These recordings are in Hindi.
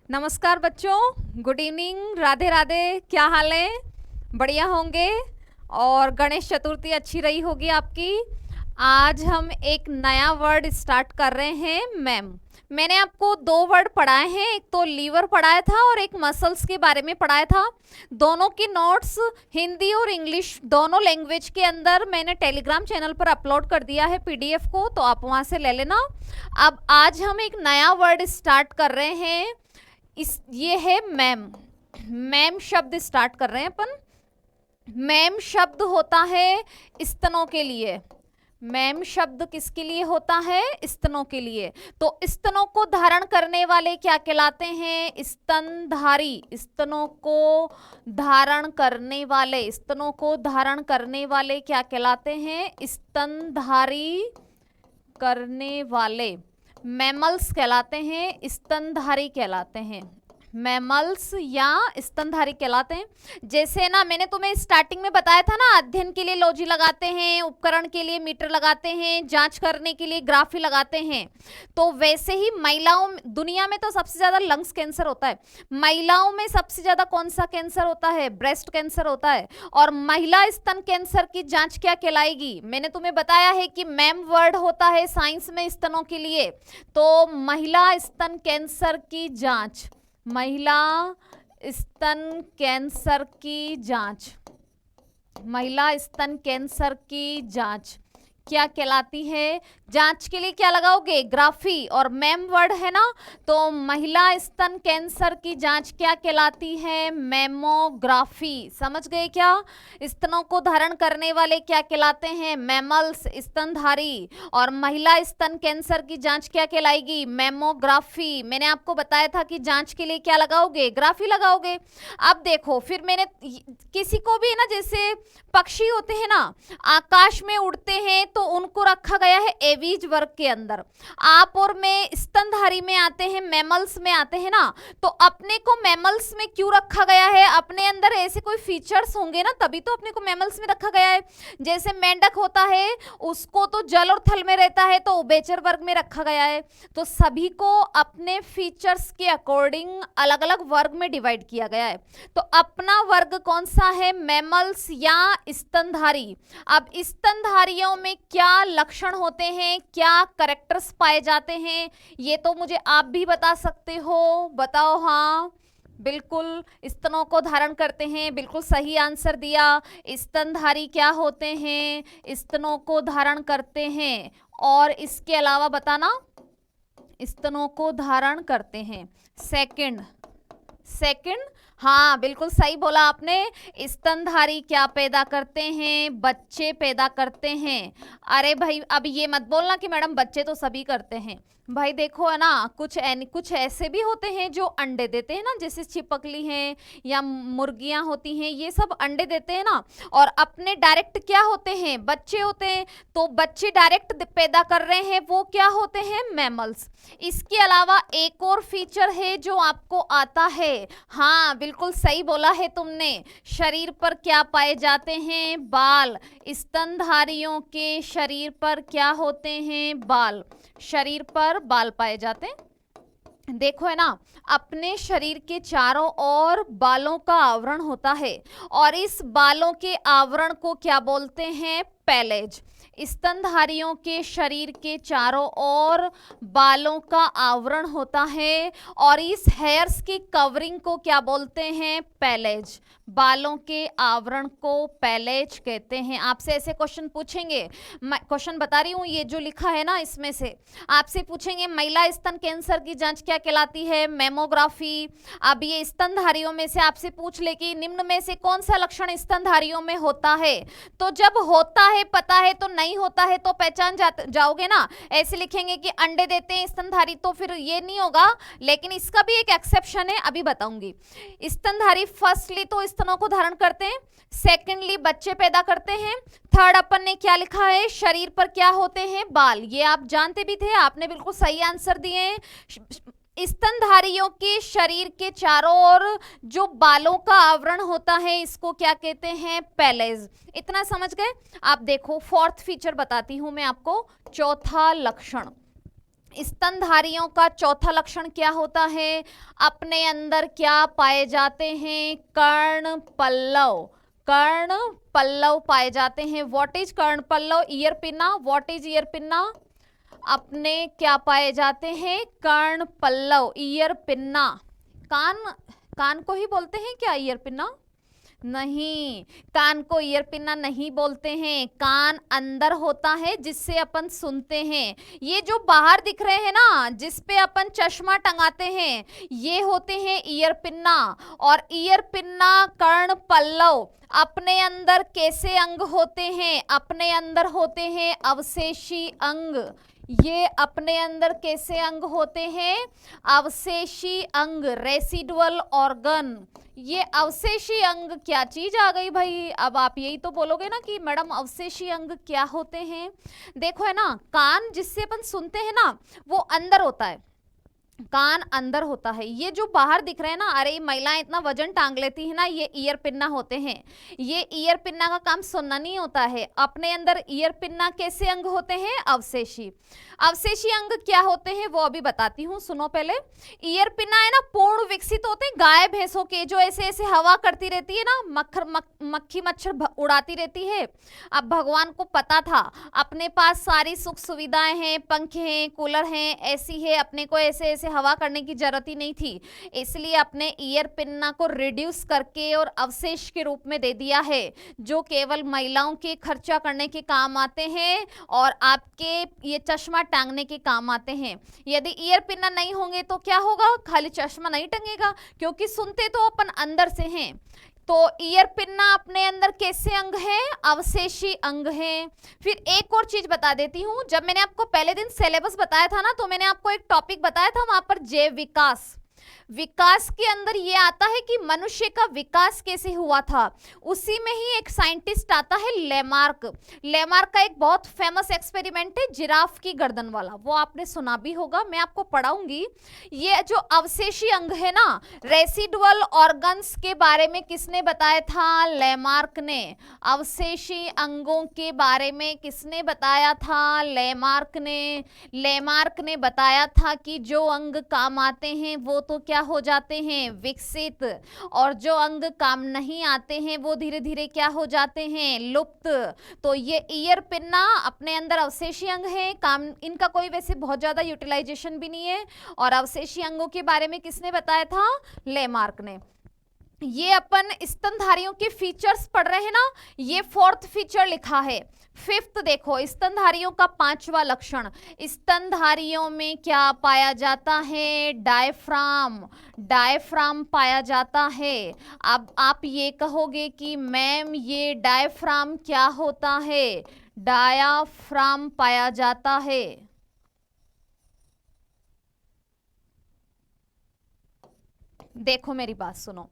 नमस्कार बच्चों, गुड इवनिंग, राधे राधे। क्या हाल है? बढ़िया होंगे। और गणेश चतुर्थी अच्छी रही होगी आपकी। आज हम एक नया वर्ड स्टार्ट कर रहे हैं, मैम। मैंने आपको 2 वर्ड पढ़ाए हैं, एक तो लीवर पढ़ाया था और एक मसल्स के बारे में पढ़ाया था। दोनों की नोट्स हिंदी और इंग्लिश दोनों लैंग्वेज के अंदर मैंने टेलीग्राम चैनल पर अपलोड कर दिया है पीडीएफ को, तो आप वहां से ले लेना। अब आज हम एक नया वर्ड स्टार्ट कर रहे हैं। ये है मैम। मैम शब्द स्टार्ट कर रहे हैं अपन। मैम शब्द होता है स्तनों के लिए। मैम शब्द किसके लिए होता है? स्तनों के लिए। तो स्तनों को धारण करने वाले क्या कहलाते हैं? स्तनधारी। स्तनों को धारण करने वाले, स्तनों को धारण करने वाले क्या कहलाते हैं? स्तनधारी करने वाले मैमल्स कहलाते हैं, स्तनधारी कहलाते हैं। मैमल्स या स्तनधारी कहलाते हैं। जैसे ना मैंने तुम्हें स्टार्टिंग में बताया था ना, अध्ययन के लिए लॉजी लगाते हैं, उपकरण के लिए मीटर लगाते हैं, जांच करने के लिए ग्राफी लगाते हैं। तो वैसे ही महिलाओं, दुनिया में तो सबसे ज्यादा लंग्स कैंसर होता है। महिलाओं में सबसे ज्यादा कौन सा कैंसर होता है? ब्रेस्ट कैंसर होता है। और महिला स्तन कैंसर की जांच क्या कहलाएगी? मैंने तुम्हें बताया है कि मैम वर्ड होता है साइंस में स्तनों के लिए। तो महिला स्तन कैंसर की जांच, महिला स्तन कैंसर की जांच, महिला स्तन कैंसर की जांच क्या कहलाती है? जांच के लिए क्या लगाओगे? ग्राफी। और मैम वर्ड है ना, तो महिला स्तन कैंसर की जांच क्या कहलाती है? मैमोग्राफी। समझ गए क्या? स्तनों को धारण करने वाले क्या कहलाते हैं? मैमल्स, स्तनधारी। और महिला स्तन कैंसर की जांच क्या कहलाएगी? मैमोग्राफी। मैंने आपको बताया था कि जांच के लिए क्या लगाओगे? ग्राफी लगाओगे। अब देखो, फिर मैंने किसी को भी ना, जैसे पक्षी होते हैं ना, आकाश में उड़ते हैं, तो उनको रखा गया है एवीज वर्ग के अंदर। आप और मैं स्तनधारी में आते हैं, मैमल्स में आते हैं ना। तो अपने को मैमल्स में क्यों रखा गया है? अपने अंदर ऐसे कोई फीचर्स होंगे ना, तभी तो अपने को मैमल्स में रखा गया है। जैसे मेंढक होता है, उसको तो जल और थल में रहता है, तो उभयचर वर्ग में रखा गया है। तो सभी को अपने फीचर्स के अकॉर्डिंग अलग अलग वर्ग में डिवाइड किया गया है। तो अपना वर्ग कौन सा है? मैमल्स या स्तनधारी। अब स्तनधारियों में क्या लक्षण होते हैं, क्या कैरेक्टर्स पाए जाते हैं, ये तो मुझे आप भी बता सकते हो। बताओ। हाँ बिल्कुल, स्तनों को धारण करते हैं, बिल्कुल सही आंसर दिया। स्तनधारी क्या होते हैं? स्तनों को धारण करते हैं। और इसके अलावा बताना, स्तनों को धारण करते हैं। सेकंड, सेकंड, हाँ बिल्कुल सही बोला आपने। स्तनधारी क्या पैदा करते हैं? बच्चे पैदा करते हैं। अरे भाई, अब ये मत बोलना कि मैडम बच्चे तो सभी करते हैं। भाई देखो है ना, कुछ ऐसे भी होते हैं जो अंडे देते हैं ना, जैसे छिपकली हैं या मुर्गियां होती हैं, ये सब अंडे देते हैं ना। और अपने डायरेक्ट क्या होते हैं? बच्चे होते हैं। तो बच्चे डायरेक्ट पैदा कर रहे हैं, वो क्या होते हैं? मैमल्स। इसके अलावा एक और फीचर है जो आपको आता है। हाँ बिल्कुल सही बोला है तुमने। शरीर पर क्या पाए जाते हैं? बाल। स्तनधारियों के शरीर पर क्या होते हैं? बाल। शरीर पर बाल पाए जाते हैं। देखो है ना, अपने शरीर के चारों ओर बालों का आवरण होता है। और इस बालों के आवरण को क्या बोलते हैं? पैलेज। स्तनधारियों के शरीर के चारों ओर बालों का आवरण होता है। और इस हेयर्स की कवरिंग को क्या बोलते हैं? पैलेज। बालों के आवरण को पैलेज कहते हैं। आपसे ऐसे क्वेश्चन पूछेंगे, मैं क्वेश्चन बता रही हूँ, ये जो लिखा है ना, इसमें से आपसे पूछेंगे महिला स्तन कैंसर की जांच क्या कहलाती है? मैमोग्राफी। अब ये स्तनधारियों में से आपसे पूछ ले कि निम्न में से कौन सा लक्षण स्तनधारियों में होता है? तो जब होता है पता है, तो नहीं होता है तो पहचान जाओगे ना। ऐसे लिखेंगे कि अंडे देते हैं स्तनधारी, तो फिर ये नहीं होगा। लेकिन इसका भी एक एक्सेप्शन है, अभी बताऊंगी। स्तनधारी फर्स्टली तो स्तनों को धारण करते हैं, सेकेंडली बच्चे पैदा करते हैं, थर्ड अपन ने क्या लिखा है? शरीर पर क्या होते हैं? बाल। ये आप जानते भी थे, आपने बिल्कुल सही आंसर दिए हैं। स्तनधारियों के शरीर के चारों ओर जो बालों का आवरण होता है, इसको क्या कहते हैं? पैलेज। इतना समझ गए? आप देखो, फोर्थ फीचर बताती हूं मैं आपको, चौथा लक्षण। स्तनधारियों का चौथा लक्षण क्या होता है? अपने अंदर क्या पाए जाते हैं? कर्ण पल्लव। कर्ण पल्लव पाए जाते हैं। व्हाट इज कर्ण पल्लव? Ear pinna. What is ear pinna? अपने क्या पाए जाते हैं? कर्ण पल्लव, ईयर पिन्ना। कान, कान को ही बोलते हैं क्या ईयर पिन्ना? नहीं, कान को ईयर पिन्ना नहीं बोलते हैं। कान अंदर होता है जिससे अपन सुनते हैं। ये जो बाहर दिख रहे हैं ना, जिस पे अपन चश्मा टंगाते हैं, ये होते हैं ईयर पिन्ना। और ईयर पिन्ना, कर्ण पल्लव अपने अंदर कैसे अंग होते हैं? अपने अंदर होते हैं अवशेषी अंग। ये अपने अंदर कैसे अंग होते हैं? अवशेषी अंग, रेसिडुअल ऑर्गन। ये अवशेषी अंग क्या चीज आ गई भाई? अब आप यही तो बोलोगे ना कि मैडम अवशेषी अंग क्या होते हैं। देखो है ना, कान जिससे अपन सुनते हैं ना, वो अंदर होता है। कान अंदर होता है। ये जो बाहर दिख रहे हैं ना, अरे महिलाएं इतना वजन टांग लेती है ना, ये ईयर पिन्ना होते हैं। ये ईयर पिन्ना का काम सुनना नहीं होता है। अपने अंदर ईयर पिन्ना कैसे अंग होते हैं? अवशेषी। अवशेषी अंग क्या होते हैं वो अभी बताती हूँ, सुनो पहले। ईयर पिन्ना है ना, पूर्ण विकसित होते हैं गाय भैंसों के, जो ऐसे ऐसे हवा करती रहती है ना, मक्खी मच्छर उड़ाती रहती है। अब भगवान को पता था अपने पास सारी सुख सुविधाएं हैं, पंखे हैं, कूलर हैं, ऐसी है, अपने को ऐसे ऐसे हवा करने की जरूरत ही नहीं थी। इसलिए अपने ईयर पिन्ना को रिड्यूस करके और अवशेष के रूप में दे दिया है, जो केवल महिलाओं के खर्चा करने के काम आते हैं और आपके ये चश्मा टांगने के काम आते हैं। यदि ईयर पिन्ना नहीं होंगे तो क्या होगा? खाली चश्मा नहीं टंगेगा, क्योंकि सुनते तो अपन अंदर से हैं। तो ईयर पिन्ना अपने अंदर कैसे अंग है? अवशेषी अंग है। फिर एक और चीज बता देती हूँ। जब मैंने आपको पहले दिन सिलेबस बताया था ना, तो मैंने आपको एक टॉपिक बताया था, वहां पर जैव विकास। विकास के अंदर ये आता है कि मनुष्य का विकास कैसे हुआ था। उसी में ही एक साइंटिस्ट आता है लेमार्क। लेमार्क का एक बहुत फेमस एक्सपेरिमेंट है जिराफ की गर्दन वाला, वो आपने सुना भी होगा, मैं आपको पढ़ाऊंगी। ये जो अवशेषी अंग है ना, रेसिडुअल ऑर्गन्स के बारे में किसने बताया था? लेमार्क ने। अवशेषी अंगों के बारे में किसने बताया था? लेमार्क ने। लेमार्क ने बताया था कि जो अंग काम आते हैं वो तो क्या हो जाते हैं? विकसित। और जो अंग काम नहीं आते हैं वो धीरे धीरे क्या हो जाते हैं? लुप्त। तो ये ईयर पिन्ना अपने अंदर अवशेषी अंग है, काम इनका कोई वैसे बहुत ज्यादा यूटिलाइजेशन भी नहीं है। और अवशेषी अंगों के बारे में किसने बताया था? लेमार्क ने। ये अपन स्तनधारियों के फीचर्स पढ़ रहे हैं ना, ये फोर्थ फीचर लिखा है। फिफ्थ देखो, स्तनधारियों का पांचवा लक्षण। स्तनधारियों में क्या पाया जाता है? डायफ्राम। डायफ्राम पाया जाता है। अब आप ये कहोगे कि मैम ये डायफ्राम क्या होता है? डायाफ्राम पाया जाता है। देखो मेरी बात सुनो,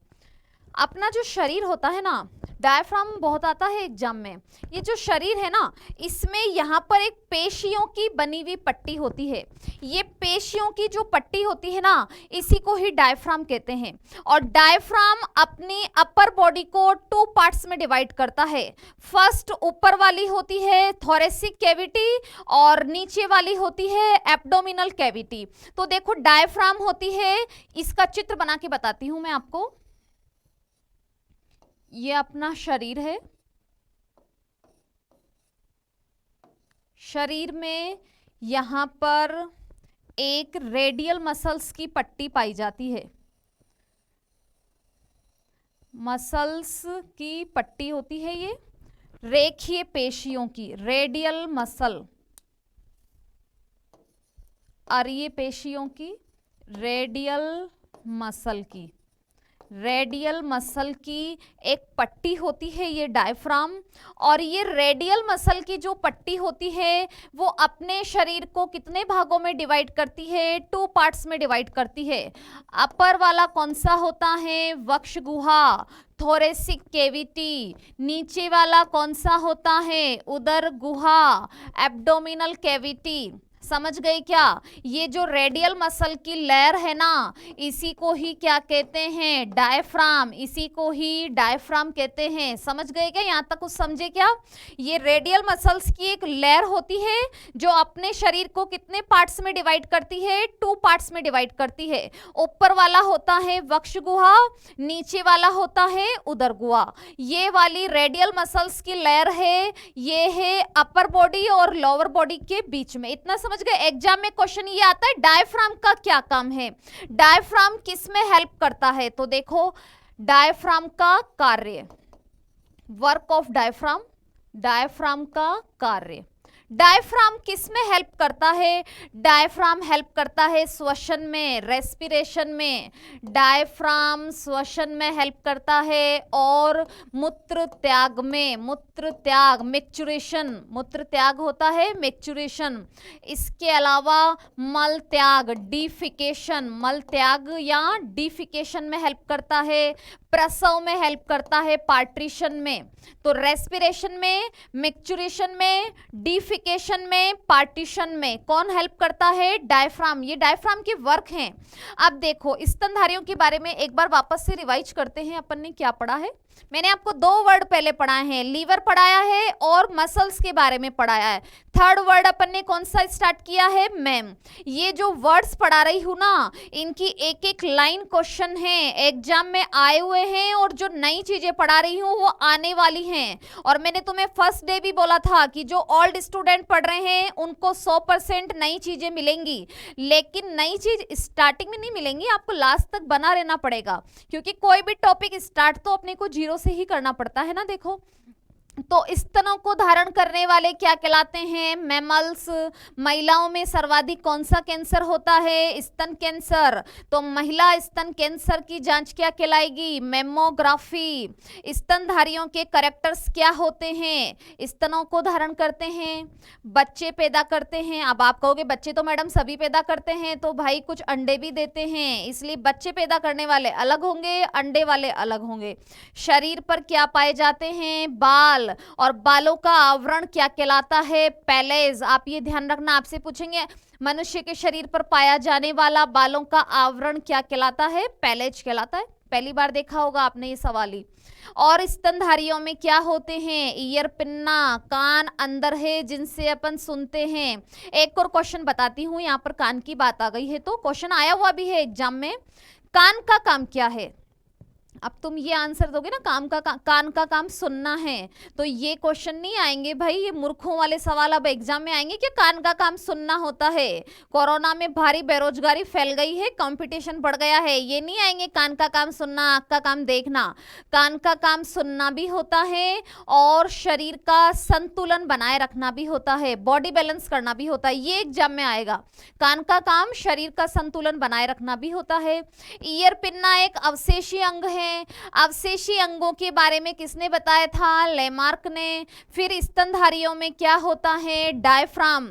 अपना जो शरीर होता है ना, डायफ्राम बहुत आता है एग्जाम में। ये जो शरीर है ना, इसमें यहाँ पर एक पेशियों की बनी हुई पट्टी होती है। ये पेशियों की जो पट्टी होती है ना, इसी को ही डायफ्राम कहते हैं। और डायफ्राम अपनी अपर बॉडी को 2 पार्ट्स में डिवाइड करता है। फर्स्ट ऊपर वाली होती है थोरेसिक कैविटी और नीचे वाली होती है एब्डोमिनल कैविटी। तो देखो डायफ्राम होती है, इसका चित्र बना के बताती हूं मैं आपको। ये अपना शरीर है। शरीर में यहां पर एक रेडियल मसल्स की पट्टी पाई जाती है। मसल्स की पट्टी होती है ये, रेखीय पेशियों की, रेडियल मसल। और ये पेशियों की रेडियल मसल की, रेडियल मसल की एक पट्टी होती है ये डायफ्राम। और ये रेडियल मसल की जो पट्टी होती है वो अपने शरीर को कितने भागों में डिवाइड करती है? 2 पार्ट्स में डिवाइड करती है। अपर वाला कौन सा होता है? वक्ष गुहा, थोरेसिक कैविटी। नीचे वाला कौन सा होता है? उदर गुहा, एब्डोमिनल कैविटी। समझ गए क्या? ये जो रेडियल मसल की लेयर है ना, इसी को ही क्या कहते हैं? डायफ्राम। इसी को ही डायफ्राम कहते हैं। समझ गए क्या? यहाँ तक कुछ समझे क्या? ये रेडियल मसल्स की एक लेयर होती है जो अपने शरीर को कितने पार्ट्स में डिवाइड करती है? 2 पार्ट्स में डिवाइड करती है। ऊपर वाला होता है वक्ष गुहा, नीचे वाला होता है उदर गुहा। ये वाली रेडियल मसल्स की लेयर है, ये है अपर बॉडी और लोअर बॉडी के बीच में। इतना समझ गए? एग्जाम में क्वेश्चन ये आता है डायफ्राम का क्या काम है, डायफ्राम किस में हेल्प करता है? तो देखो डायफ्राम का कार्य, वर्क ऑफ डायफ्राम, डायफ्राम का कार्य। डायफ्राम किस में हेल्प करता है? डायफ्राम हेल्प करता है श्वसन में, रेस्पिरेशन में। डायफ्राम श्वसन में हेल्प करता है और मूत्र त्याग में, मूत्र त्याग, मेक्चुरेशन, मूत्र त्याग होता है मेक्चुरेशन। इसके अलावा मल त्याग, डिफिकेशन, मल त्याग या डिफिकेशन में हेल्प करता है। प्रसव में हेल्प करता है, पार्ट्रीशन में। तो रेस्पिरेशन में, मेक्चुरेशन में, डिफिकेशन में, पार्टीशन में कौन हेल्प करता है? डायफ्राम। ये डायफ्राम की वर्क हैं। अब देखो स्तनधारियों के बारे में एक बार वापस से रिवाइज करते हैं। अपन ने क्या पढ़ा है? मैंने आपको 2 वर्ड पहले पढ़ाए हैं, लीवर पढ़ाया है और मसल्स के बारे में पढ़ाया है। थर्ड वर्ड अपन ने कौन सा स्टार्ट किया है? मैम। ये जो वर्ड्स पढ़ा रही हूं ना, इनकी एक एक लाइन क्वेश्चन है, एग्जाम में आए हुए हैं और जो नई चीजें पढ़ा रही हूं वो आने वाली हैं। और मैंने तुम्हें फर्स्ट डे भी बोला था कि जो ओल्ड स्टूडेंट पढ़ रहे हैं उनको 100% नई चीजें मिलेंगी, लेकिन नई चीज स्टार्टिंग में नहीं मिलेंगी, आपको लास्ट तक बना रहना पड़ेगा, क्योंकि कोई भी टॉपिक स्टार्ट तो अपने को 0 से ही करना पड़ता है ना। देखो तो स्तनों को धारण करने वाले क्या कहलाते हैं? मैमल्स। महिलाओं में सर्वाधिक कौन सा कैंसर होता है? स्तन कैंसर। तो महिला स्तन कैंसर की जांच क्या कहलाएगी? मैमोग्राफी। स्तनधारियों के कैरेक्टर्स क्या होते हैं? स्तनों को धारण करते हैं, बच्चे पैदा करते हैं। अब आप कहोगे बच्चे तो मैडम सभी पैदा करते हैं, तो भाई कुछ अंडे भी देते हैं, इसलिए बच्चे पैदा करने वाले अलग होंगे, अंडे वाले अलग होंगे। शरीर पर क्या पाए जाते हैं? बाल। और बालों का आवरण क्या कहलाता है? पैलेज। आप ये ध्यान रखना, आपसे पूछेंगे मनुष्य के शरीर पर पाया जाने वाला बालों का आवरण क्या कहलाता है? पैलेज कहलाता है। पहली बार देखा होगा आपने ये सवाल ही। और स्तनधारियों में क्या होते हैं? ईयर पिन्ना, कान अंदर है जिनसे अपन सुनते हैं। एक और क्वेश्चन बताती हूँ, यहाँ पर कान की बात आ गई है तो क्वेश्चन आया हुआ भी है एग्जाम में। कान का काम क्या है? अब तुम ये आंसर दोगे ना, कान का काम सुनना है, तो ये क्वेश्चन नहीं आएंगे भाई, ये मूर्खों वाले सवाल अब एग्जाम में आएंगे कि कान का काम सुनना होता है। कोरोना में भारी बेरोजगारी फैल गई है, कंपटीशन बढ़ गया है, ये नहीं आएंगे कान का काम सुनना, आँख का काम देखना। कान का काम सुनना भी होता है और शरीर का संतुलन बनाए रखना भी होता है, बॉडी बैलेंस करना भी होता है। ये एग्जाम में आएगा। कान का काम शरीर का संतुलन बनाए रखना भी होता है। ईयर पिन्ना एक अवशेषी अंग है। अवशेषी अंगों के बारे में किसने बताया था? लेमार्क ने। फिर स्तनधारियों में क्या होता है? डायफ्राम।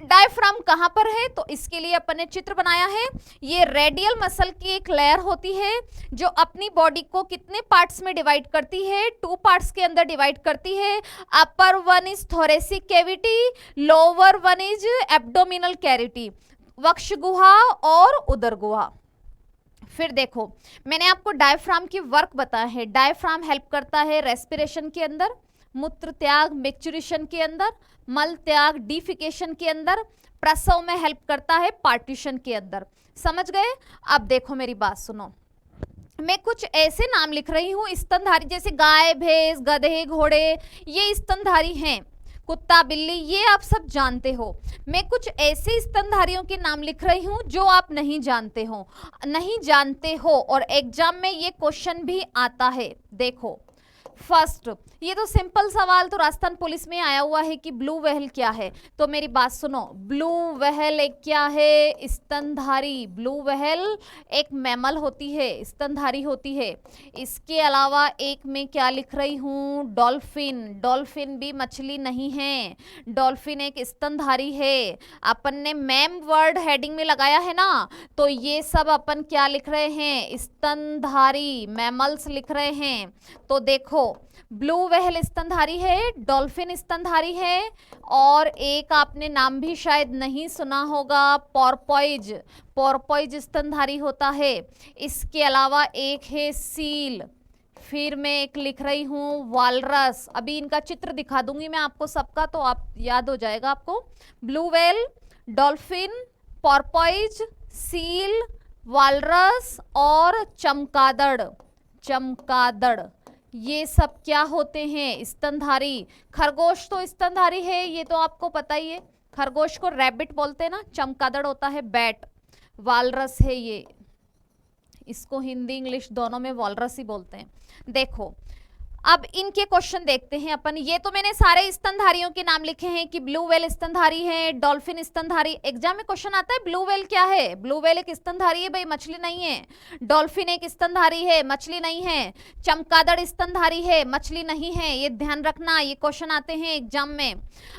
डायफ्राम कहां पर है? तो इसके लिए अपन ने चित्र बनाया है। ये रेडियल मसल की एक लेयर होती है जो अपनी बॉडी को कितने पार्ट्स में डिवाइड करती है? 2 पार्ट्स के अंदर डिवाइड करती है। Upper one is thoracic cavity, lower one is abdominal cavity, वक्ष गुहा और उदर गुहा। फिर देखो मैंने आपको डायफ्राम की वर्क बताया है। डायफ्राम हेल्प करता है रेस्पिरेशन के अंदर, मूत्र त्याग मेक्चुरेशन के अंदर, मल त्याग डिफिकेशन के अंदर, प्रसव में हेल्प करता है पार्टीशन के अंदर। समझ गए? अब देखो मेरी बात सुनो, मैं कुछ ऐसे नाम लिख रही हूँ स्तनधारी, जैसे गाय, भैंस, गधे, घोड़े, ये स्तनधारी हैं। कुत्ता, बिल्ली, ये आप सब जानते हो। मैं कुछ ऐसे स्तनधारियों के नाम लिख रही हूं जो आप नहीं जानते हो और एग्जाम में ये क्वेश्चन भी आता है। देखो फर्स्ट, ये तो सिंपल सवाल तो राजस्थान पुलिस में आया हुआ है कि ब्लू व्हेल क्या है। तो मेरी बात सुनो, ब्लू व्हेल एक क्या है? स्तनधारी। ब्लू व्हेल एक मैमल होती है, स्तनधारी होती है। इसके अलावा एक मैं क्या लिख रही हूँ? डॉल्फिन। डॉल्फिन भी मछली नहीं है, डॉल्फिन एक स्तनधारी है। अपन ने मैम वर्ड हेडिंग में लगाया है ना, तो ये सब अपन क्या लिख रहे हैं? स्तनधारी मैमल्स लिख रहे हैं। तो देखो देखो ब्लू व्हेल स्तनधारी है, डॉल्फिन स्तनधारी है, और एक आपने नाम भी शायद नहीं सुना होगा, पोर्पोइज। पोर्पोइज स्तनधारी होता है। इसके अलावा एक है सील, फिर मैं एक लिख रही हूँ वालरस। अभी इनका चित्र दिखा दूंगी मैं आपको सबका, तो आप याद हो जाएगा आपको। Blue whale, dolphin, पोर्पोइज, seal, walrus और चमगादड़। चमगादड़ ये सब क्या होते हैं? स्तनधारी। खरगोश तो स्तनधारी है, ये तो आपको पता ही है। खरगोश को रैबिट बोलते हैं ना, चमगादड़ होता है बैट। वालरस है ये, इसको हिंदी इंग्लिश दोनों में वालरस ही बोलते हैं। देखो अब इनके क्वेश्चन देखते हैं अपन। ये तो मैंने सारे स्तनधारियों के नाम लिखे हैं कि ब्लू व्हेल स्तनधारी है, डॉल्फिन स्तनधारी। एग्जाम में क्वेश्चन आता है ब्लू व्हेल क्या है? ब्लू व्हेल एक स्तनधारी है भाई, मछली नहीं है। डॉल्फिन एक स्तनधारी है, मछली नहीं है। चमगादड़ स्तनधारी है, मछली नहीं है। ये ध्यान रखना, ये क्वेश्चन आते हैं एग्जाम में।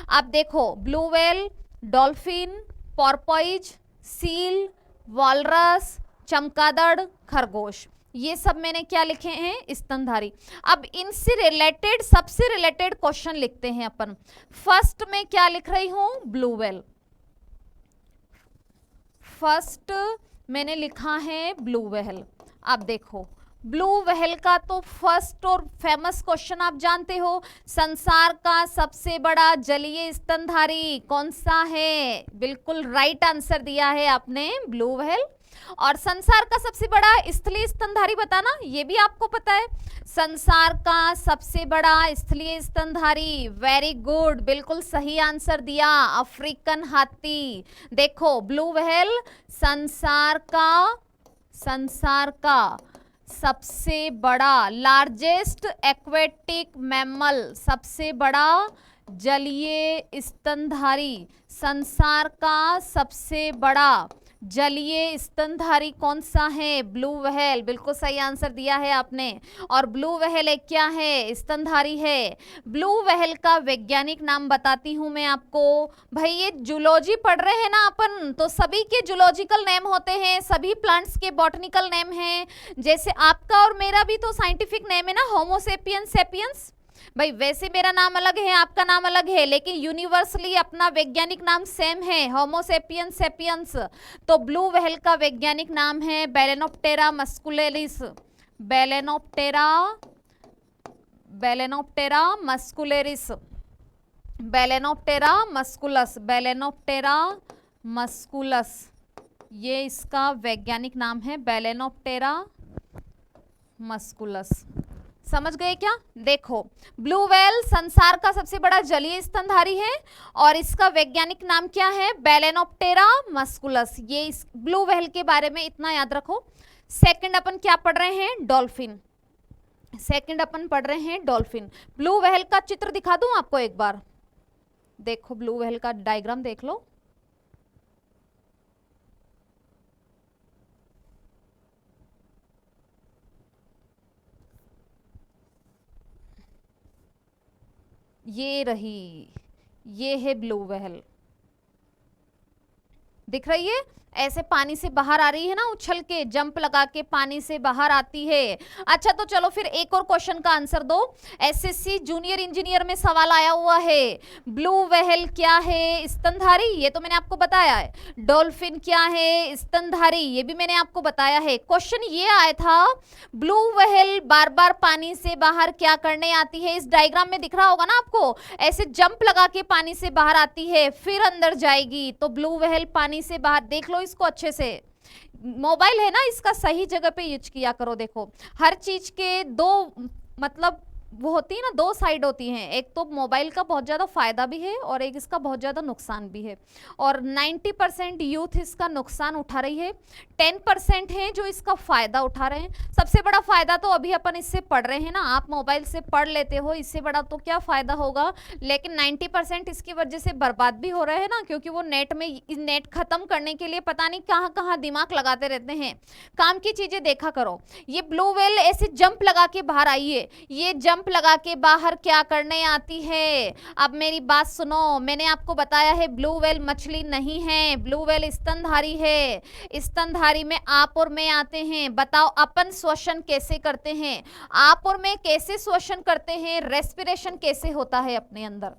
अब देखो blue whale, dolphin, पोर्पोइज, seal, walrus, चमगादड़, खरगोश, ये सब मैंने क्या लिखे हैं? स्तनधारी। अब इनसे रिलेटेड सबसे रिलेटेड क्वेश्चन लिखते हैं अपन। फर्स्ट में क्या लिख रही हूं? Blue whale. फर्स्ट मैंने लिखा है ब्लू व्हेल। अब देखो ब्लू व्हेल का तो फर्स्ट और फेमस क्वेश्चन आप जानते हो, संसार का सबसे बड़ा जलीय स्तनधारी कौन सा है? बिल्कुल राइट आंसर दिया है आपने, ब्लू व्हेल। और संसार का सबसे बड़ा स्थलीय स्तनधारी बताना, ये भी आपको पता है। संसार का सबसे बड़ा स्थलीय स्तनधारी, वेरी गुड, बिल्कुल सही आंसर दिया, अफ्रीकन हाथी। देखो ब्लू व्हेल संसार का सबसे बड़ा, लार्जेस्ट एक्वेटिक मैमल, सबसे बड़ा जलीय स्तनधारी। संसार का सबसे बड़ा जलीय स्तनधारी कौन सा है? ब्लू व्हेल, बिल्कुल सही आंसर दिया है आपने। और ब्लू व्हेल एक क्या है? स्तनधारी है। ब्लू व्हेल का वैज्ञानिक नाम बताती हूं मैं आपको। भाई ये जूलॉजी पढ़ रहे हैं ना अपन, तो सभी के जूलॉजिकल नेम होते हैं, सभी प्लांट्स के बॉटनिकल नेम हैं। जैसे आपका और मेरा भी तो साइंटिफिक नेम है ना, होमो सेपियंस सेपियंस। भाई वैसे मेरा नाम अलग है, आपका नाम अलग है, लेकिन यूनिवर्सली अपना वैज्ञानिक नाम सेम है, होमो सेपियंस सेपियंस। तो ब्लू व्हेल का वैज्ञानिक नाम है balaenoptera muscularis. Balaenoptera muscularis, balaenoptera musculus, balaenoptera musculus, ये इसका वैज्ञानिक नाम है, बैलेनोप्टेरा मस्कुलस। समझ गए क्या? देखो ब्लू व्हेल संसार का सबसे बड़ा जलीय स्तनधारी है और इसका वैज्ञानिक नाम क्या है? Balaenoptera musculus. ये इस ब्लू व्हेल के बारे में इतना याद रखो। सेकंड अपन क्या पढ़ रहे हैं? डॉल्फिन। सेकंड अपन पढ़ रहे हैं डॉल्फिन। ब्लू व्हेल का चित्र दिखा दूं आपको एक बार, देखो ब्लू व्हेल का डायग्राम देख लो। ये रही, ये है ब्लू व्हेल, दिख रही है? ऐसे पानी से बाहर आ रही है ना, उछल के जंप लगा के पानी से बाहर आती है। अच्छा तो चलो फिर एक और क्वेश्चन का आंसर दो। एसएससी जूनियर इंजीनियर में सवाल आया हुआ है, ब्लू व्हेल क्या है? स्तनधारी, ये तो मैंने आपको बताया है। डॉल्फिन क्या है? स्तनधारी, ये भी मैंने आपको बताया है। क्वेश्चन ये आया था ब्लू व्हेल बार बार पानी से बाहर क्या करने आती है? इस डायग्राम में दिख रहा होगा ना आपको, ऐसे जंप लगा के पानी से बाहर आती है, फिर अंदर जाएगी। तो ब्लू व्हेल पानी से बाहर, देख लो इसको अच्छे से, मोबाइल है ना, इसका सही जगह पे यूज किया करो। देखो हर चीज के दो मतलब वो होती है ना, दो साइड होती हैं। एक तो मोबाइल का बहुत ज़्यादा फायदा भी है और एक इसका बहुत ज़्यादा नुकसान भी है। और 90% यूथ इसका नुकसान उठा रही है, 10% है जो इसका फायदा उठा रहे हैं। सबसे बड़ा फायदा तो अभी अपन इससे पढ़ रहे हैं ना, आप मोबाइल से पढ़ लेते हो, इससे बड़ा तो क्या फायदा होगा। लेकिन 90% इसकी वजह से बर्बाद भी हो रहे हैं ना, क्योंकि वो नेट में, नेट खत्म करने के लिए पता नहीं कहाँ कहाँ दिमाग लगाते रहते हैं। काम की चीजें देखा करो। ये ब्लू व्हेल ऐसे जंप लगा के बाहर आई है, ये जंप जंप लगा के बाहर क्या करने आती है? अब मेरी बात सुनो, मैंने आपको बताया है ब्लू व्हेल मछली नहीं है, ब्लू व्हेल स्तनधारी है। स्तनधारी में आप और मैं आते हैं। बताओ अपन श्वसन कैसे करते हैं? आप और मैं कैसे श्वसन करते हैं? रेस्पिरेशन कैसे होता है अपने अंदर?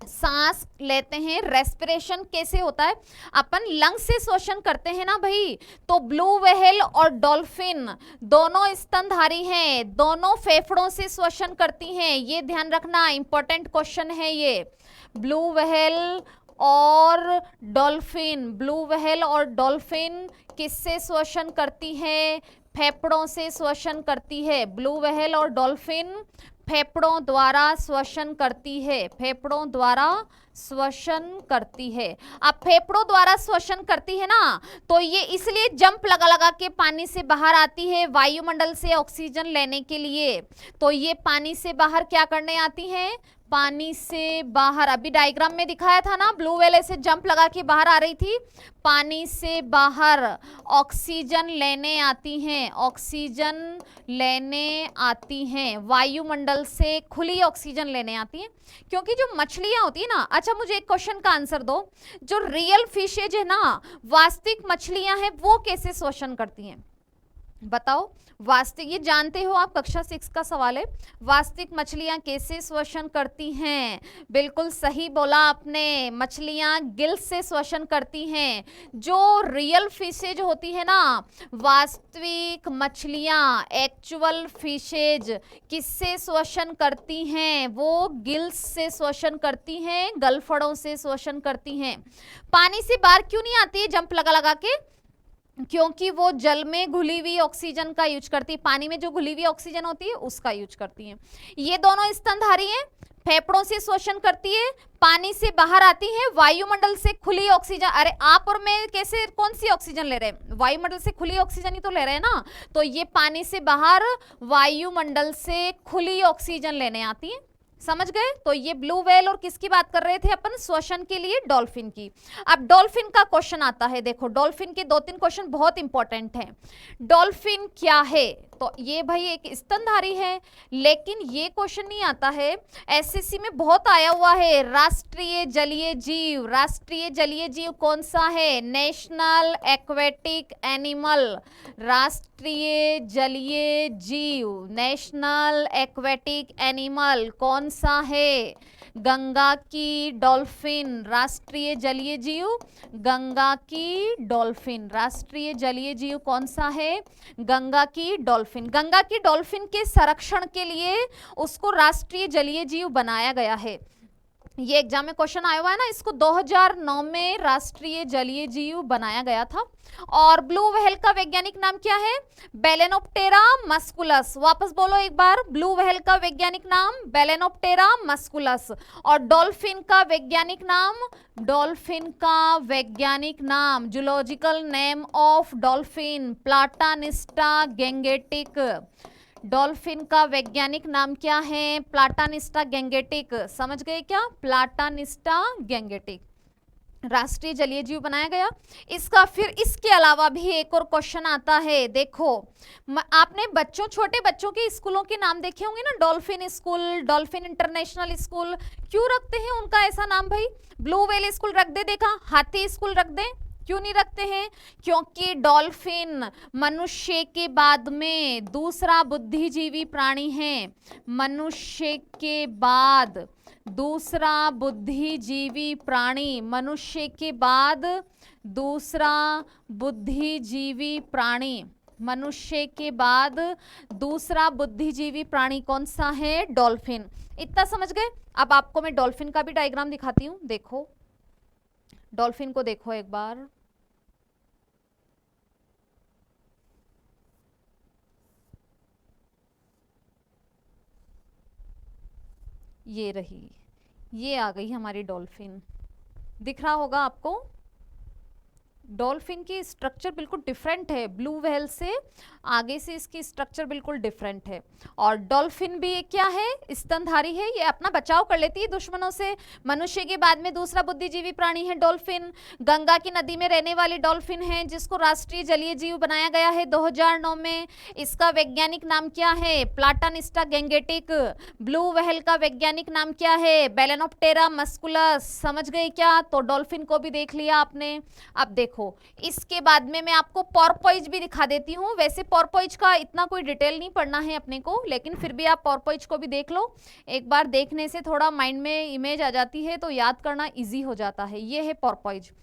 सांस लेते हैं, रेस्पिरेशन कैसे होता है? अपन लंग से श्वसन करते हैं ना भाई। तो ब्लू व्हेल और डॉल्फिन दोनों स्तनधारी हैं, दोनों फेफड़ों से श्वसन करती हैं। ये ध्यान रखना, इंपॉर्टेंट क्वेश्चन है ये। ब्लू व्हेल और डॉल्फिन, ब्लू व्हेल और डॉल्फिन किससे श्वसन करती है? फेफड़ों से श्वसन करती है। ब्लू व्हेल और डॉल्फिन फेफड़ों द्वारा श्वसन करती है, फेफड़ों द्वारा श्वसन करती है। अब फेफड़ों द्वारा श्वसन करती है ना, तो ये इसलिए जंप लगा लगा के पानी से बाहर आती है वायुमंडल से ऑक्सीजन लेने के लिए। तो ये पानी से बाहर क्या करने आती है? पानी से बाहर, अभी डायग्राम में दिखाया था ना, ब्लू व्हेल ऐसे जंप लगा के बाहर आ रही थी। पानी से बाहर ऑक्सीजन लेने आती हैं, ऑक्सीजन लेने आती हैं, वायुमंडल से खुली ऑक्सीजन लेने आती हैं। क्योंकि जो मछलियां होती है ना, अच्छा मुझे एक क्वेश्चन का आंसर दो, जो रियल फिशेज है ना, वास्तविक मछलियां हैं, वो कैसे श्वसन करती हैं? बताओ। वास्तविक, ये जानते हो आप, कक्षा 6 का सवाल है। वास्तविक मछलियां कैसे श्वसन करती हैं? बिल्कुल सही बोला आपने, मछलियां गिल से श्वसन करती हैं। जो रियल फिशेज होती है ना, वास्तविक मछलियां, एक्चुअल फिशेज किससे श्वसन करती हैं? वो गिल्स से श्वसन करती हैं, गलफड़ों से श्वसन करती हैं। पानी से बाहर क्यों नहीं आती है जंप लगा लगा के? क्योंकि वो जल में घुली हुई ऑक्सीजन का यूज करती है, पानी में जो घुली हुई ऑक्सीजन होती है उसका यूज करती है। ये दोनों स्तनधारी हैं, फेफड़ों से श्वसन करती है, पानी से बाहर आती है, वायुमंडल से खुली ऑक्सीजन। अरे आप और मैं कैसे, कौन सी ऑक्सीजन ले रहे हैं? वायुमंडल से खुली ऑक्सीजन ही तो ले रहे हैं ना। तो ये पानी से बाहर वायुमंडल से खुली ऑक्सीजन लेने आती है। समझ गए? तो ये ब्लू व्हेल और किसकी बात कर रहे थे अपन? श्वसन के लिए डॉल्फिन की। अब डॉल्फिन का क्वेश्चन आता है, देखो डॉल्फिन के 2-3 क्वेश्चन बहुत इंपॉर्टेंट हैं। डॉल्फिन क्या है? तो ये भाई एक स्तनधारी है, लेकिन ये क्वेश्चन नहीं आता है, एसएससी में बहुत आया हुआ है। राष्ट्रीय जलीय जीव, राष्ट्रीय जलीय जीव कौन सा है? नेशनल एक्वेटिक एनिमल, राष्ट्रीय जलीय जीव, नेशनल एक्वेटिक एनिमल कौन सा है? गंगा की डॉल्फिन, राष्ट्रीय जलीय जीव गंगा की डॉल्फिन। राष्ट्रीय जलीय जीव कौन सा है? गंगा की डॉल्फिन। गंगा की डॉल्फिन के संरक्षण के लिए उसको राष्ट्रीय जलीय जीव बनाया गया है। ये एग्जाम में क्वेश्चन आया हुआ है ना, इसको 2009 में राष्ट्रीय जलीय जीव बनाया गया था। और ब्लू व्हेल का वैज्ञानिक नाम क्या है? बेलेनोप्टेरा मस्कुलस। वापस बोलो एक बार, ब्लू व्हेल का वैज्ञानिक नाम बेलेनोप्टेरा मस्कुलस। और डॉल्फिन का वैज्ञानिक नाम, डॉल्फिन का वैज्ञानिक नाम, zoological name of dolphin platanista gangetic. Dolphin का वैज्ञानिक नाम क्या है? Platanista gangetic. समझ गए क्या? प्लाटानिस्टा गैंगेटिक राष्ट्रीय जलीय जीव बनाया गया। इसका फिर इसके अलावा भी एक और क्वेश्चन आता है। देखो आपने बच्चों, छोटे बच्चों के स्कूलों के नाम देखे होंगे ना, dolphin school, dolphin international school. क्यों रखते हैं उनका ऐसा नाम भाई? ब्लू व्हेल स्कूल रख दे, देखा, हाथी स्कूल रख दे, क्यों नहीं रखते हैं? क्योंकि डॉल्फिन मनुष्य के बाद में दूसरा बुद्धिजीवी प्राणी है। मनुष्य के बाद दूसरा बुद्धिजीवी प्राणी, मनुष्य के बाद दूसरा बुद्धिजीवी प्राणी, मनुष्य के बाद दूसरा बुद्धिजीवी प्राणी कौन सा है? डॉल्फिन। इतना समझ गए? अब आपको मैं डॉल्फिन का भी डायग्राम दिखाती हूँ। देखो डॉल्फिन को देखो एक बार, ये रही, ये आ गई हमारी डॉल्फिन। दिख रहा होगा आपको? डॉल्फिन की स्ट्रक्चर बिल्कुल डिफरेंट है, ब्लू व्हेल से आगे से इसकी स्ट्रक्चर बिल्कुल डिफरेंट है। और डॉल्फिन भी क्या है, स्तनधारी है, ये अपना बचाव कर लेती है दुश्मनों से। मनुष्य के बाद में दूसरा बुद्धिजीवी प्राणी है डॉल्फिन। गंगा की नदी में रहने वाली डॉल्फिन है, जिसको राष्ट्रीय जलीय जीव बनाया गया है 2009 में। इसका वैज्ञानिक नाम क्या है, प्लाटानिस्टा गैंगेटिक। ब्लू व्हेल का वैज्ञानिक नाम क्या है, बैलेनोप्टेरा मस्कुलस। समझ गए क्या? तो डॉल्फिन को भी देख लिया आपने। अब देखो इसके बाद में मैं आपको पोर्पोइज भी दिखा देती हूँ। वैसे पोर्पोइज का इतना कोई डिटेल नहीं पढ़ना है अपने को, लेकिन फिर भी आप पोर्पोइज को भी देख लो। एक बार देखने से थोड़ा माइंड में इमेज आ जाती है तो याद करना इजी हो जाता है। ये है पोर्पोइज,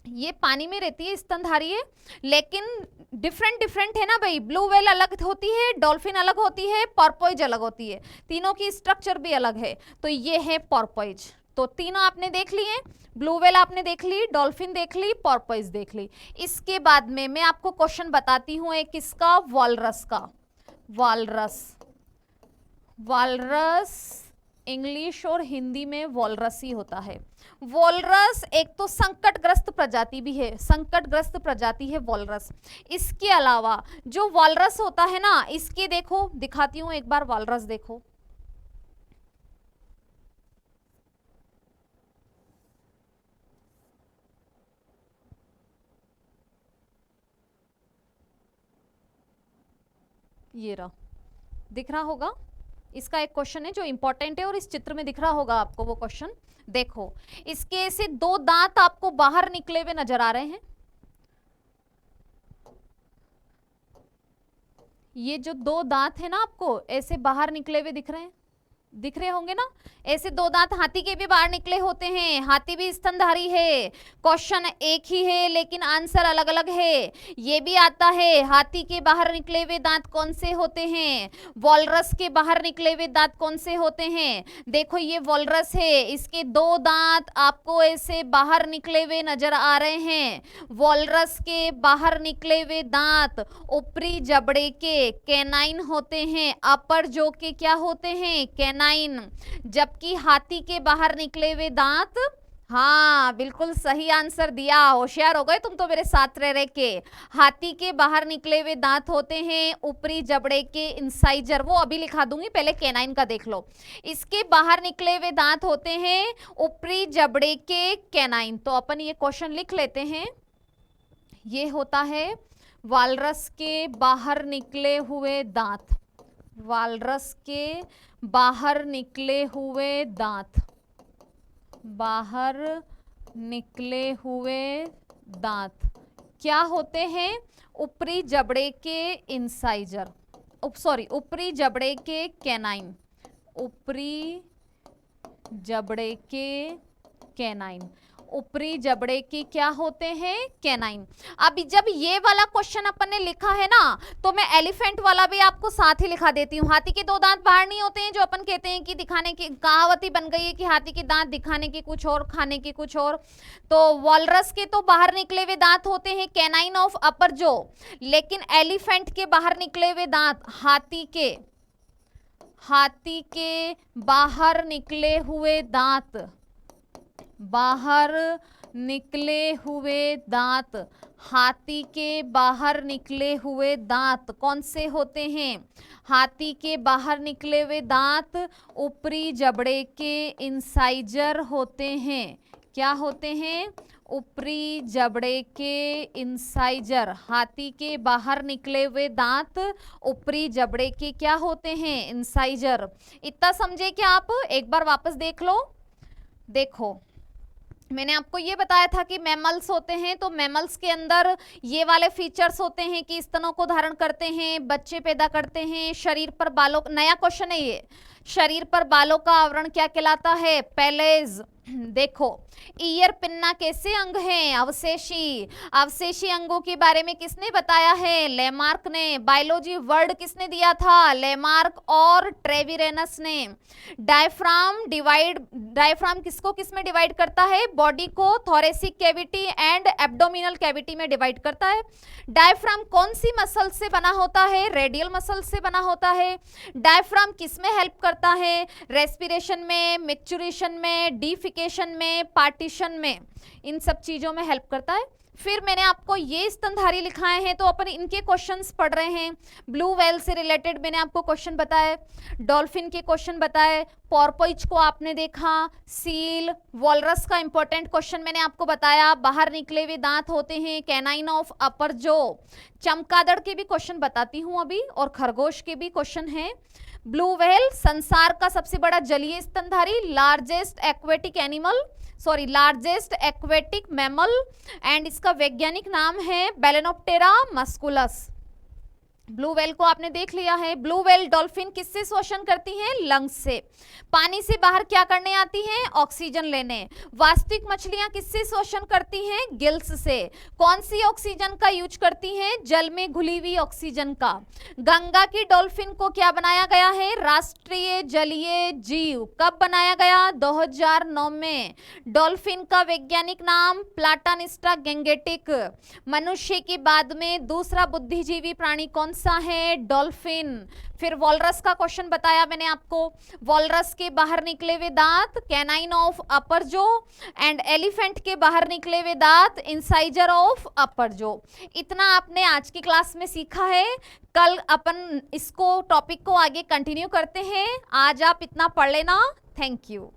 ये पानी में रहती है, स्तनधारी है, लेकिन डिफरेंट डिफरेंट है ना भाई। ब्लू व्हेल अलग होती है, डॉल्फिन अलग होती है, पोर्पोइज अलग होती है, तीनों की स्ट्रक्चर भी अलग है। तो ये है पोर्पोइज। तो तीनों आपने देख लिए, ब्लू व्हेल आपने देख ली, डॉल्फिन देख ली, पोर्पोइज देख ली। इसके बाद में मैं आपको क्वेश्चन बताती हूं एक किसका, वॉलरस का। वॉलरस, वॉलरस इंग्लिश और हिंदी में वॉलरस ही होता है। वॉलरस एक तो संकटग्रस्त प्रजाति भी है, संकटग्रस्त प्रजाति है वॉलरस। इसके अलावा जो वॉलरस होता है ना, इसके देखो दिखाती हूं एक बार, वॉलरस देखो। ये रहा, दिख रहा होगा। इसका एक क्वेश्चन है जो इंपॉर्टेंट है और इस चित्र में दिख रहा होगा आपको वो क्वेश्चन। देखो इसके ऐसे दो दांत आपको बाहर निकले हुए नजर आ रहे हैं। ये जो दो दांत है ना आपको ऐसे बाहर निकले हुए दिख रहे हैं, दिख रहे होंगे ना। ऐसे दो दांत हाथी के भी बाहर निकले होते हैं, हाथी भी स्तनधारी है। क्वेश्चन एक ही है लेकिन आंसर अलग अलग है। ये भी आता है, हाथी के बाहर निकले हुए दांत कौन से होते हैं, वॉलरस के बाहर निकले हुए दांत कौन से होते हैं। देखो ये वॉलरस है, इसके दो दांत आपको ऐसे बाहर निकले हुए नजर आ रहे हैं। वॉलरस के बाहर निकले हुए दांत ऊपरी जबड़े के कैनाइन होते हैं, अपर जो के क्या होते हैं, कैनाइन। जबकि हाथी के बाहर निकले हुए दांत, हाँ बिल्कुल सही आंसर दिया, होशियार हो गए तुम तो मेरे साथ रह के। हाथी के बाहर निकले हुए दांत होते हैं ऊपरी जबड़े के इंसाइजर, वो अभी लिखा दूंगी, पहले कैनाइन का देख लो। इसके बाहर निकले हुए दांत होते हैं ऊपरी जबड़े के कैनाइन। तो अपन ये क्वेश्चन लिख लेते हैं। ये होता है वालरस के बाहर निकले हुए दांत, वालरस के बाहर निकले हुए दांत, बाहर निकले हुए दांत क्या होते हैं, ऊपरी जबड़े के इंसाइजर, सॉरी ऊपरी जबड़े के कैनाइन, ऊपरी जबड़े के कैनाइन, ऊपरी जबड़े के क्या होते हैं, कैनाइन। अब जब ये वाला क्वेश्चन अपन ने लिखा है ना, तो मैं एलिफेंट वाला भी आपको साथ ही लिखा देती हूँ। हाथी के दो दांत बाहर नहीं होते हैं, जो अपन कहते हैं कि दिखाने की कहावत ही बन गई है कि हाथी के दांत दिखाने के कुछ और, खाने के कुछ और। तो वॉलरस के तो बाहर निकले हुए दांत होते हैं कैनाइन ऑफ अपर जो, लेकिन एलिफेंट के बाहर निकले हुए दांत, हाथी के बाहर निकले हुए दांत, बाहर निकले हुए दांत, हाथी के बाहर निकले हुए दांत कौन से होते हैं, हाथी के बाहर निकले हुए दांत ऊपरी जबड़े के इंसाइजर होते हैं। क्या होते हैं, ऊपरी जबड़े के इंसाइजर। हाथी के बाहर निकले हुए दांत ऊपरी जबड़े के क्या होते हैं, इंसाइजर। इतना समझे क्या आप? एक बार वापस देख लो। देखो मैंने आपको ये बताया था कि मैमल्स होते हैं, तो मैमल्स के अंदर ये वाले फीचर्स होते हैं कि स्तनों को धारण करते हैं, बच्चे पैदा करते हैं, शरीर पर बालों, नया क्वेश्चन है ये, शरीर पर बालों का आवरण क्या कहलाता है, पेलेज। देखो ईयर पिन्ना कैसे अंग हैं, अवशेषी। अवशेषी अंगों के बारे में किसने बताया है, लेमार्क ने। बायोलॉजी वर्ड किसने दिया था, लेमार्क और ट्रेविरेनस ने। डायफ्राम किसको किस में डिवाइड करता है, बॉडी को thoracic cavity and abdominal cavity में डिवाइड करता है। डायफ्राम कौन सी मसल से बना होता है, रेडियल मसल से बना होता है। डायफ्राम किस में हेल्प करता है, रेस्पिरेशन में, मैच्यूरेशन में, डिफिकेशन में, पार्टीशन में, इन सब चीजों में हेल्प करता है। फिर मैंने आपको ये स्तनधारी लिखाए हैं, तो अपन इनके क्वेश्चंस पढ़ रहे हैं। ब्लू व्हेल से रिलेटेड मैंने आपको क्वेश्चन बताए, डॉल्फिन के क्वेश्चन बताए, पोर्पोइज को आपने देखा, सील, वॉलरस का इंपॉर्टेंट क्वेश्चन मैंने आपको बताया, बाहर निकले हुए दांत होते हैं, कैनाइन ऑफ अपर जो, चमगादड़ के भी क्वेश्चन बताती हूँ अभी, और खरगोश के भी क्वेश्चन हैं। ब्लू व्हेल संसार का सबसे बड़ा जलीय स्तनधारी, largest aquatic animal, sorry largest aquatic mammal, and इसका वैज्ञानिक नाम है बैलेनोप्टेरा मस्कुलस। ब्लू व्हेल को आपने देख लिया है। ब्लू व्हेल डॉल्फिन किससे श्वसन करती हैं? लंग्स से। पानी से बाहर क्या करने आती हैं? ऑक्सीजन लेने। वास्तविक मछलियां किससे श्वसन करती हैं? गिल्स से। कौन सी ऑक्सीजन का यूज करती हैं? जल में घुली हुई ऑक्सीजन का। गंगा की डॉल्फिन को क्या बनाया गया है? राष्ट्रीय जलीय जीव। कब बनाया गया? 2009 में। डॉल्फिन का वैज्ञानिक नाम प्लाटानिस्टा गैंगेटिक। मनुष्य के बाद में दूसरा बुद्धिजीवी प्राणी कौन सा है? डॉल्फिन। फिर वॉलरस का क्वेश्चन बताया मैंने आपको। वॉलरस के बाहर निकले हुए दांत कैनाइन ऑफ अपर जो, एंड एलिफेंट के बाहर निकले हुए दांत इंसाइजर ऑफ अपर जो। इतना आपने आज की क्लास में सीखा है। कल अपन इसको टॉपिक को आगे कंटिन्यू करते हैं। आज आप इतना पढ़ लेना। Thank you.